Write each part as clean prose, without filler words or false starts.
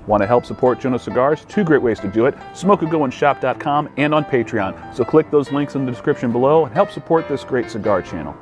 Want to help support Jonose Cigars? Two great ways to do it: SmokeAGoandShop.com and on Patreon. So click those links in the description below and help support this great cigar channel.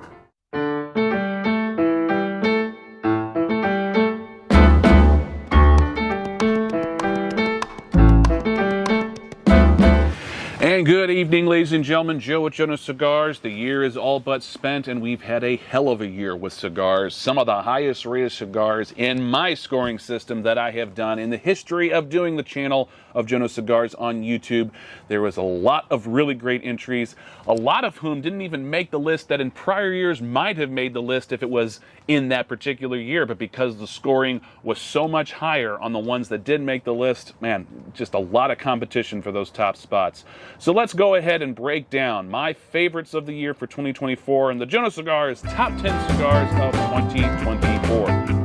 And good evening, ladies and gentlemen. Joe with Jonose Cigars. The year is all but spent, and we've had a hell of a year with cigars. Some of the highest rated cigars in my scoring system that I have done in the history of doing the channel of Jonose Cigars on YouTube. There was a lot of really great entries, a lot of whom didn't even make the list that in prior years might have made the list if it was in that particular year. But because the scoring was so much higher on the ones that did make the list, man, just a lot of competition for those top spots. So let's go ahead and break down my favorites of the year for 2024 and the Jonose Cigars top 10 cigars of 2024.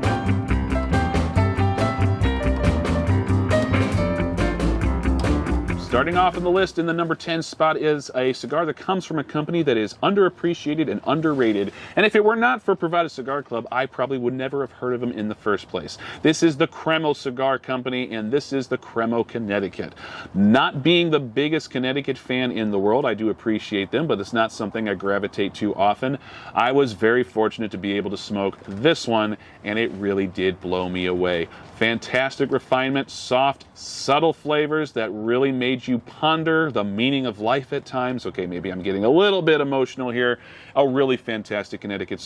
Starting off on the list in the number 10 spot is a cigar that comes from a company that is underappreciated and underrated. And if it were not for Privada Cigar Club, I probably would never have heard of them in the first place. This is the Cremo Cigar Company, and this is the Cremo Connecticut. Not being the biggest Connecticut fan in the world, I do appreciate them, but it's not something I gravitate to often. I was very fortunate to be able to smoke this one, and it really did blow me away. Fantastic refinement, soft, subtle flavors that really made you ponder the meaning of life at times. Okay, maybe I'm getting a little bit emotional here. A really fantastic Connecticut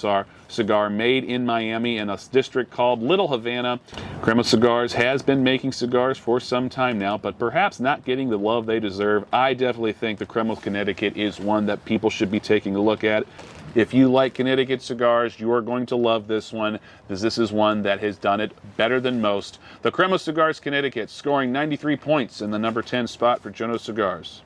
cigar made in Miami in a district called Little Havana. Cremo Cigars has been making cigars for some time now, but perhaps not getting the love they deserve. I definitely think the Cremo Connecticut is one that people should be taking a look at. If you like Connecticut cigars, you are going to love this one, because this is one that has done it better than most. The Cremo Cigars Connecticut, scoring 93 points in the number 10 spot for Jonose Cigars.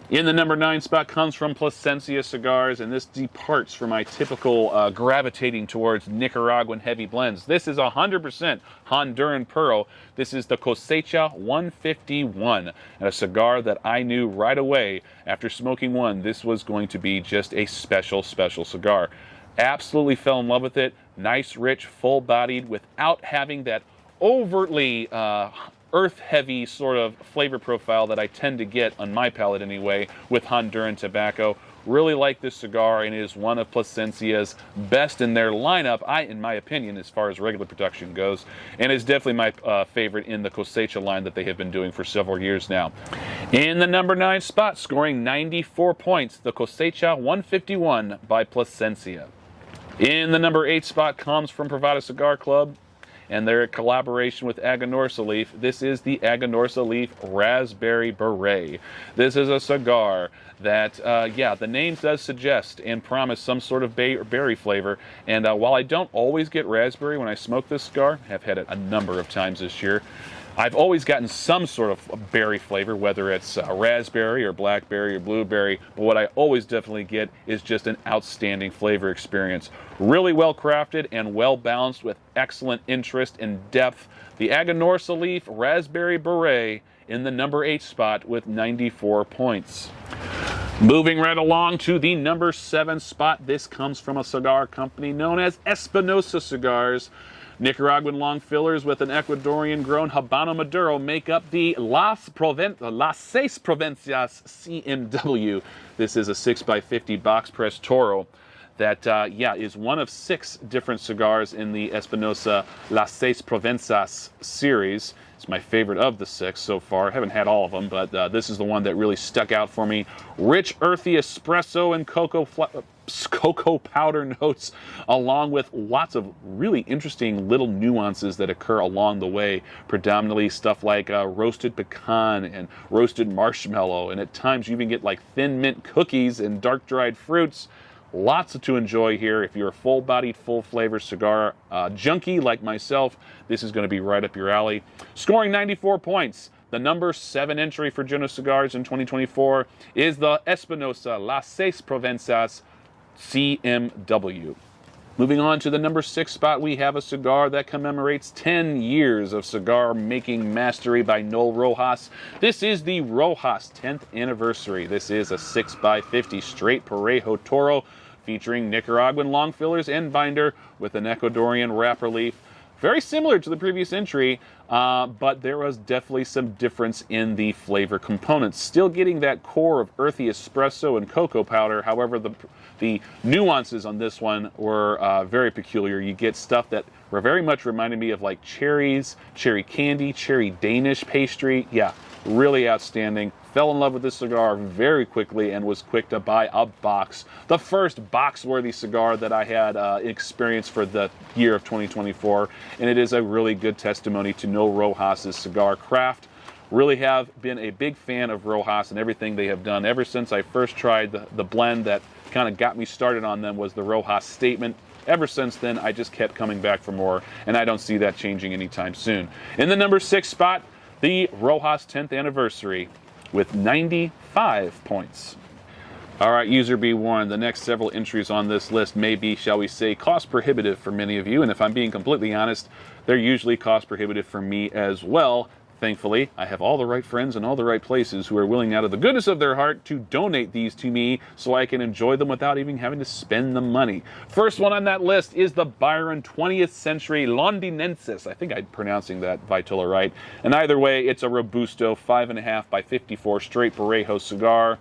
In the number 9 spot comes from Plasencia Cigars, and this departs from my typical gravitating towards Nicaraguan heavy blends. This is 100% Honduran Puro. This is the Cosecha 151, and a cigar that I knew right away after smoking one, this was going to be just a special, special cigar. Absolutely fell in love with it. Nice, rich, full-bodied, without having that overtly earth-heavy sort of flavor profile that I tend to get on my palate anyway with Honduran tobacco. Really like this cigar, and it is one of Plasencia's best in their lineup, in my opinion, as far as regular production goes, and is definitely my favorite in the Cosecha line that they have been doing for several years now. In the number 9 spot, scoring 94 points, the Cosecha 151 by Plasencia. In the number 8 spot comes from Privada Cigar Club, and their collaboration with Aganorsa Leaf. This is the Aganorsa Leaf Raspberry Beret. This is a cigar that, the name does suggest and promise some sort of berry flavor. And while I don't always get raspberry when I smoke this cigar, have had it a number of times this year, I've always gotten some sort of berry flavor, whether it's raspberry or blackberry or blueberry, but what I always definitely get is just an outstanding flavor experience. Really well crafted and well balanced with excellent interest and depth. The Aganorsa Leaf Raspberry Beret in the number 8 spot with 94 points. Moving right along to the number 7 spot, this comes from a cigar company known as Espinosa Cigars. Nicaraguan long fillers with an Ecuadorian-grown Habano Maduro make up the Las Seis Provincias CMW. This is a 6x50 box press Toro that, is one of 6 different cigars in the Espinosa Las Seis Provincias series. It's my favorite of the 6 so far. I haven't had all of them, but this is the one that really stuck out for me. Rich, earthy espresso and cocoa powder notes, along with lots of really interesting little nuances that occur along the way. Predominantly stuff like roasted pecan and roasted marshmallow, and at times you even get like thin mint cookies and dark dried fruits. Lots to enjoy here. If you're a full-bodied, full-flavor cigar junkie like myself, this is going to be right up your alley. Scoring 94 points, the number 7 entry for Jonose Cigars in 2024 is the Espinosa Las Seis Provincias CMW. Moving on to the number 6 spot, we have a cigar that commemorates 10 years of cigar making mastery by Noel Rojas. This is the Rojas 10th anniversary. This is a 6x50 straight Parejo Toro featuring Nicaraguan long fillers and binder with an Ecuadorian wrapper leaf. Very similar to the previous entry, but there was definitely some difference in the flavor components. Still getting that core of earthy espresso and cocoa powder. However, the nuances on this one were very peculiar. You get stuff that very much reminded me of like cherries, cherry candy, cherry Danish pastry. Yeah, really outstanding. Fell in love with this cigar very quickly and was quick to buy a box. The first box-worthy cigar that I had experienced for the year of 2024. And it is a really good testimony to No Rojas' cigar craft. Really have been a big fan of Rojas and everything they have done. Ever since I first tried the blend that kind of got me started on them was the Rojas Statement. Ever since then, I just kept coming back for more, and I don't see that changing anytime soon. In the number 6 spot, the Rojas 10th anniversary with 95 points. All right, user be warned, the next several entries on this list may be, shall we say, cost prohibitive for many of you, and if I'm being completely honest, they're usually cost prohibitive for me as well. Thankfully, I have all the right friends in all the right places who are willing out of the goodness of their heart to donate these to me so I can enjoy them without even having to spend the money. First one on that list is the Byron 20th Century Londinensis. I think I'm pronouncing that Vitola right. And either way, it's a Robusto 5.5 by 54 straight Parejo cigar.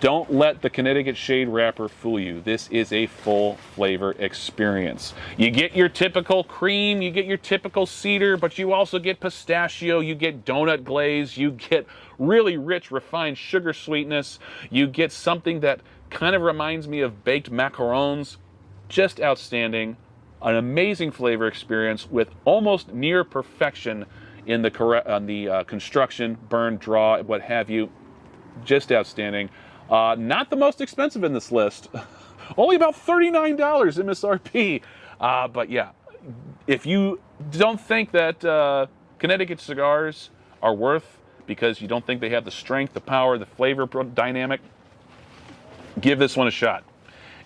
Don't let the Connecticut shade wrapper fool you. This is a full flavor experience. You get your typical cream, you get your typical cedar, but you also get pistachio, you get donut glaze, you get really rich, refined sugar sweetness, you get something that kind of reminds me of baked macarons. Just outstanding. An amazing flavor experience with almost near perfection in the construction, burn, draw, what have you. Just outstanding. Not the most expensive in this list. Only about $39 MSRP. But yeah, if you don't think that Connecticut cigars are worth, because you don't think they have the strength, the power, the flavor dynamic, give this one a shot.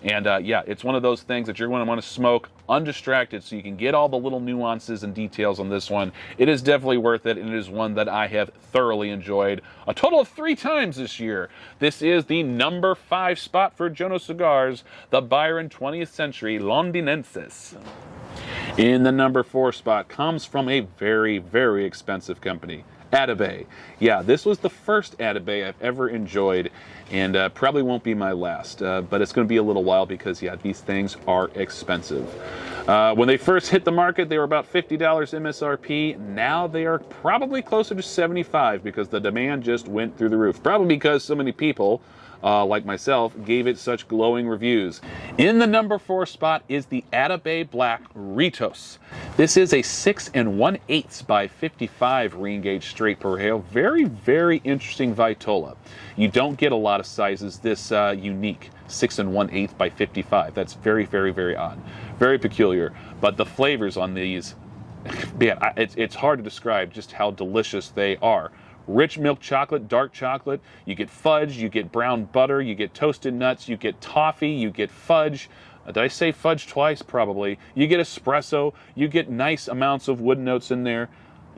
And yeah, it's one of those things that you're going to want to smoke undistracted so you can get all the little nuances and details on this one. It is definitely worth it, and it is one that I have thoroughly enjoyed a total of 3 times this year. This is the number 5 spot for Jonose Cigars, the Byron 20th Century Londinensis. In the number 4 spot comes from a very, very expensive company, Atabey. Yeah, this was the first Atabey I've ever enjoyed, and probably won't be my last, but it's going to be a little while because, yeah, these things are expensive. When they first hit the market, they were about $50 MSRP. Now they are probably closer to $75 because the demand just went through the roof. Probably because so many people, like myself, gave it such glowing reviews. In the number 4 spot is the Atabey Black Ritos. This is a 6 1/8 by 55 ring gauge straight Parejo. Very, very interesting Vitola. You don't get a lot of sizes this unique, 6 1/8 by 55. That's very, very, very odd. Very peculiar. But the flavors on these, man, it's hard to describe just how delicious they are. Rich milk chocolate, dark chocolate, you get fudge, you get brown butter, you get toasted nuts, you get toffee, you get fudge. Did I say fudge twice? Probably. You get espresso, you get nice amounts of wood notes in there,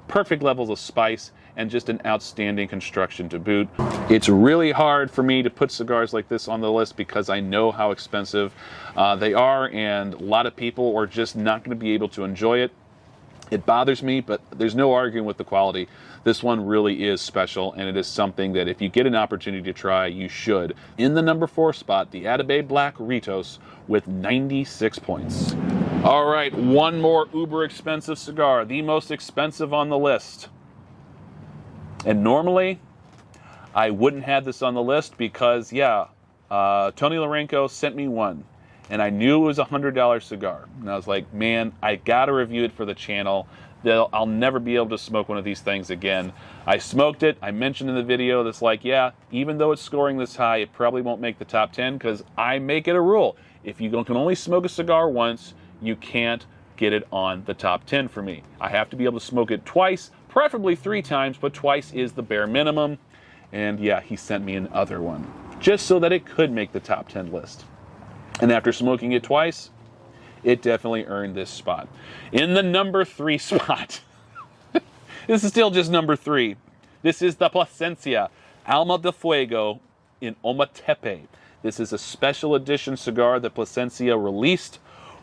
perfect levels of spice, and just an outstanding construction to boot. It's really hard for me to put cigars like this on the list because I know how expensive they are, and a lot of people are just not going to be able to enjoy it. It bothers me, but there's no arguing with the quality. This one really is special, and it is something that if you get an opportunity to try, you should. In the number 4 spot, the Atabey Black Ritos with 96 points. All right, one more uber expensive cigar, the most expensive on the list. And normally, I wouldn't have this on the list because, yeah, Tony Larenko sent me one. And I knew it was a $100 cigar. And I was like, man, I gotta review it for the channel. I'll never be able to smoke one of these things again. I smoked it. I mentioned in the video that's like, yeah, even though it's scoring this high, it probably won't make the top 10 because I make it a rule. If you can only smoke a cigar once, you can't get it on the top 10 for me. I have to be able to smoke it twice, preferably 3 times, but twice is the bare minimum. And yeah, he sent me another one just so that it could make the top 10 list. And after smoking it twice, it definitely earned this spot. In the number 3 spot, this is still just number 3. This is the Plasencia Alma de Fuego in Ometepe. This is a special edition cigar that Plasencia released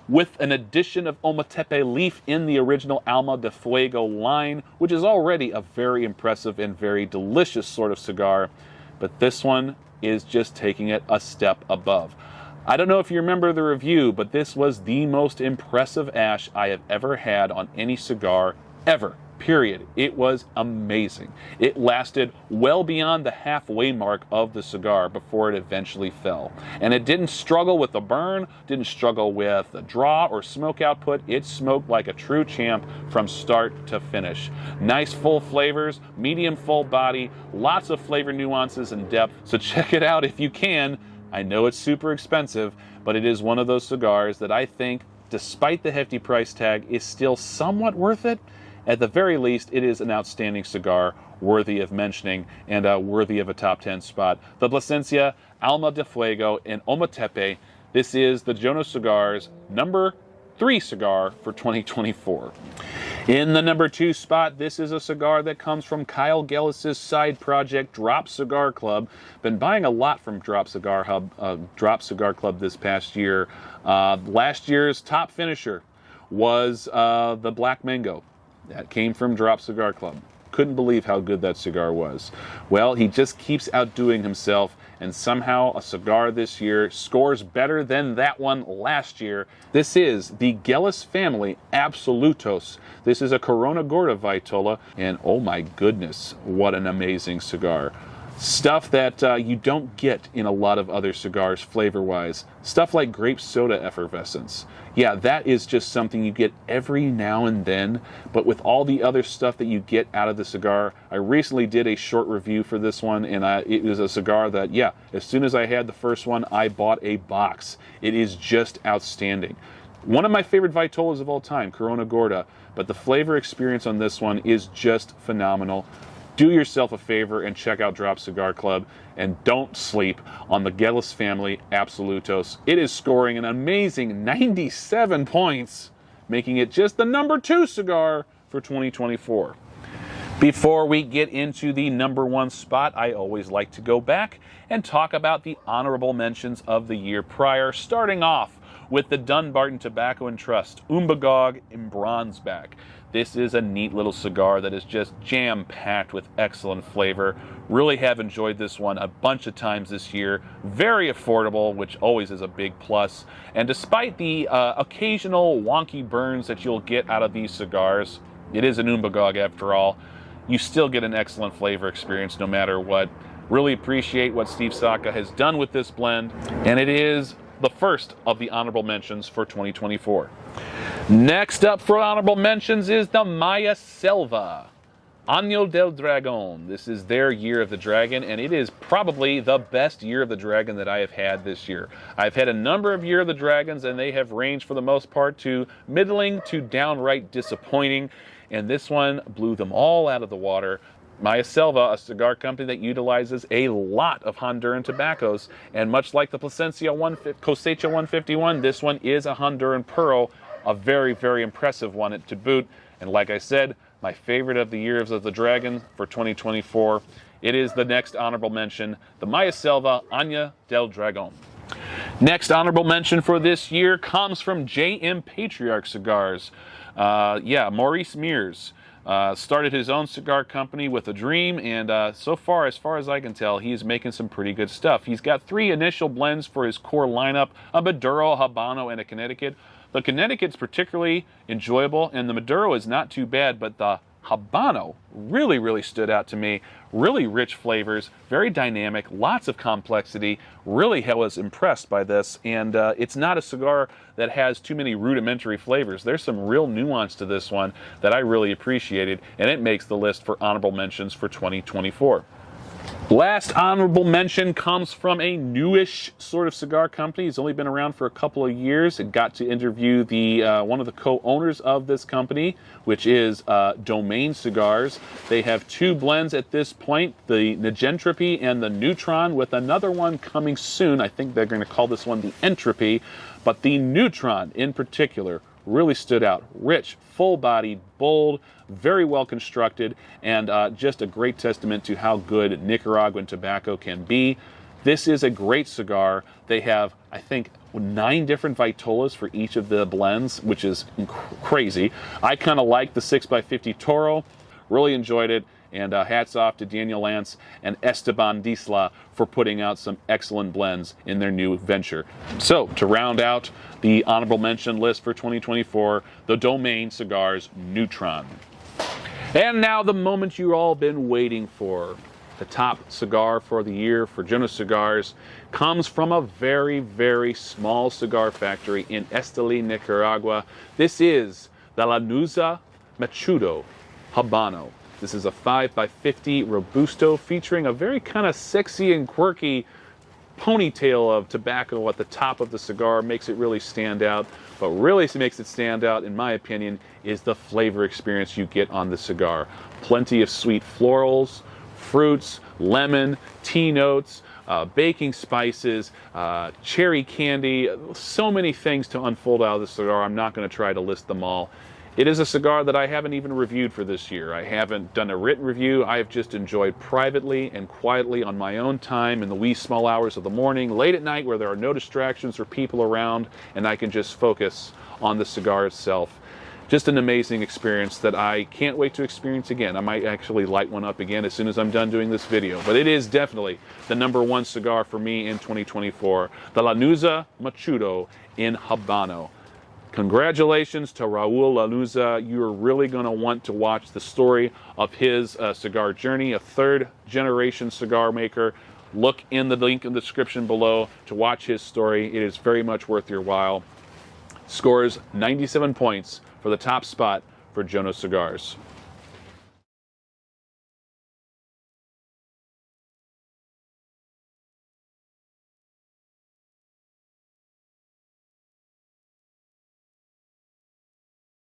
with an addition of Ometepe leaf in the original Alma de Fuego line, which is already a very impressive and very delicious sort of cigar. But this one is just taking it a step above. I don't know if you remember the review, but this was the most impressive ash I have ever had on any cigar ever. Period. It was amazing. It lasted well beyond the halfway mark of the cigar before it eventually fell. And it didn't struggle with the burn, didn't struggle with the draw or smoke output. It smoked like a true champ from start to finish. Nice full flavors, medium full body, lots of flavor nuances and depth. So check it out if you can. I know it's super expensive, but it is one of those cigars that I think, despite the hefty price tag, is still somewhat worth it. At the very least, it is an outstanding cigar, worthy of mentioning and worthy of a top 10 spot. The Plasencia, Alma de Fuego, and Ometepe. This is the Jonose Cigars number 3 cigar for 2024. In the number 2 spot, this is a cigar that comes from Kyle Gellis' side project, Drop Cigar Club. Been buying a lot from Drop Cigar Club this past year. Last year's top finisher was the Black Mango. That came from Drop Cigar Club. Couldn't believe how good that cigar was. Well, he just keeps outdoing himself, and somehow a cigar this year scores better than that one last year. This is the Gellis family Absolutos. This is a Corona Gorda Vitola, and oh my goodness, what an amazing cigar. Stuff that you don't get in a lot of other cigars flavor-wise. Stuff like grape soda effervescence. Yeah, that is just something you get every now and then, but with all the other stuff that you get out of the cigar, I recently did a short review for this one, and it was a cigar that, yeah, as soon as I had the first one, I bought a box. It is just outstanding. One of my favorite Vitolas of all time, Corona Gorda, but the flavor experience on this one is just phenomenal. Do yourself a favor and check out Drop Cigar Club, and don't sleep on the Gellis family Absolutos. It is scoring an amazing 97 points, making it just the number 2 cigar for 2024. Before we get into the number 1 spot, I always like to go back and talk about the honorable mentions of the year prior, starting off with the Dunbarton Tobacco and Trust Umbagog in Bronzeback. This is a neat little cigar that is just jam-packed with excellent flavor. Really have enjoyed this one a bunch of times this year. Very affordable, which always is a big plus. And despite the occasional wonky burns that you'll get out of these cigars, it is an Umbagog after all, you still get an excellent flavor experience no matter what. Really appreciate what Steve Saka has done with this blend, and it is the first of the honorable mentions for 2024. Next up for honorable mentions is the Maya Selva Año del Dragón. This is their Year of the Dragon, and it is probably the best Year of the Dragon that I have had this year. I've had a number of Year of the Dragons, and they have ranged for the most part to middling to downright disappointing, and this one blew them all out of the water. Maya Selva, a cigar company that utilizes a lot of Honduran tobaccos, and much like the Plasencia Cosecha 151, this one is a Honduran Puro, a very, very impressive one to boot. And like I said, my favorite of the Years of the Dragon for 2024. It is the next honorable mention, the Maya Selva Año del Dragón. Next honorable mention for this year comes from J.M. Patriarch Cigars. Maurice Mears. Started his own cigar company with a dream, and so far as I can tell, he's making some pretty good stuff. He's got 3 initial blends for his core lineup, a Maduro, Habano, and a Connecticut. The Connecticut's particularly enjoyable, and the Maduro is not too bad, but the Habano really, really stood out to me. Really rich flavors, very dynamic, lots of complexity. Really was impressed by this, and it's not a cigar that has too many rudimentary flavors. There's some real nuance to this one that I really appreciated, and it makes the list for honorable mentions for 2024. Last honorable mention comes from a newish sort of cigar company. It's only been around for a couple of years. It got to interview the one of the co-owners of this company, which is Domain Cigars. They have 2 blends at this point, the Negentropy and the Neutron, with another one coming soon. I think they're going to call this one the Entropy, but the Neutron in particular really stood out. Rich, full-bodied, bold, very well constructed, and just a great testament to how good Nicaraguan tobacco can be. This is a great cigar. They have, I think, 9 different vitolas for each of the blends, which is crazy. I kind of like the 6x50 Toro, really enjoyed it, and hats off to Daniel Lance and Esteban Disla for putting out some excellent blends in their new venture. So, to round out the honorable mention list for 2024, the Domaine Cigars Neutron. And now the moment you've all been waiting for. The top cigar for the year for Jonose Cigars comes from a very, very small cigar factory in Esteli, Nicaragua. This is the Lanuza Machudo Habano. This is a 5x50 Robusto featuring a very kind of sexy and quirky ponytail of tobacco at the top of the cigar. Makes it really stand out. But really makes it stand out, in my opinion, is the flavor experience you get on the cigar. Plenty of sweet florals, fruits, lemon, tea notes, baking spices, cherry candy, so many things to unfold out of the cigar. I'm not going to try to list them all. It is a cigar that I haven't even reviewed for this year. I haven't done a written review. I have just enjoyed privately and quietly on my own time in the wee small hours of the morning, late at night where there are no distractions or people around, and I can just focus on the cigar itself. Just an amazing experience that I can't wait to experience again. I might actually light one up again as soon as I'm done doing this video. But it is definitely the #1 cigar for me in 2024, the Lanuza Machudo in Habano. Congratulations to Raul Lanuza. You're really going to want to watch the story of his cigar journey, a 3rd-generation cigar maker. Look in the link in the description below to watch his story. It is very much worth your while. Scores 97 points for the top spot for Jonose Cigars.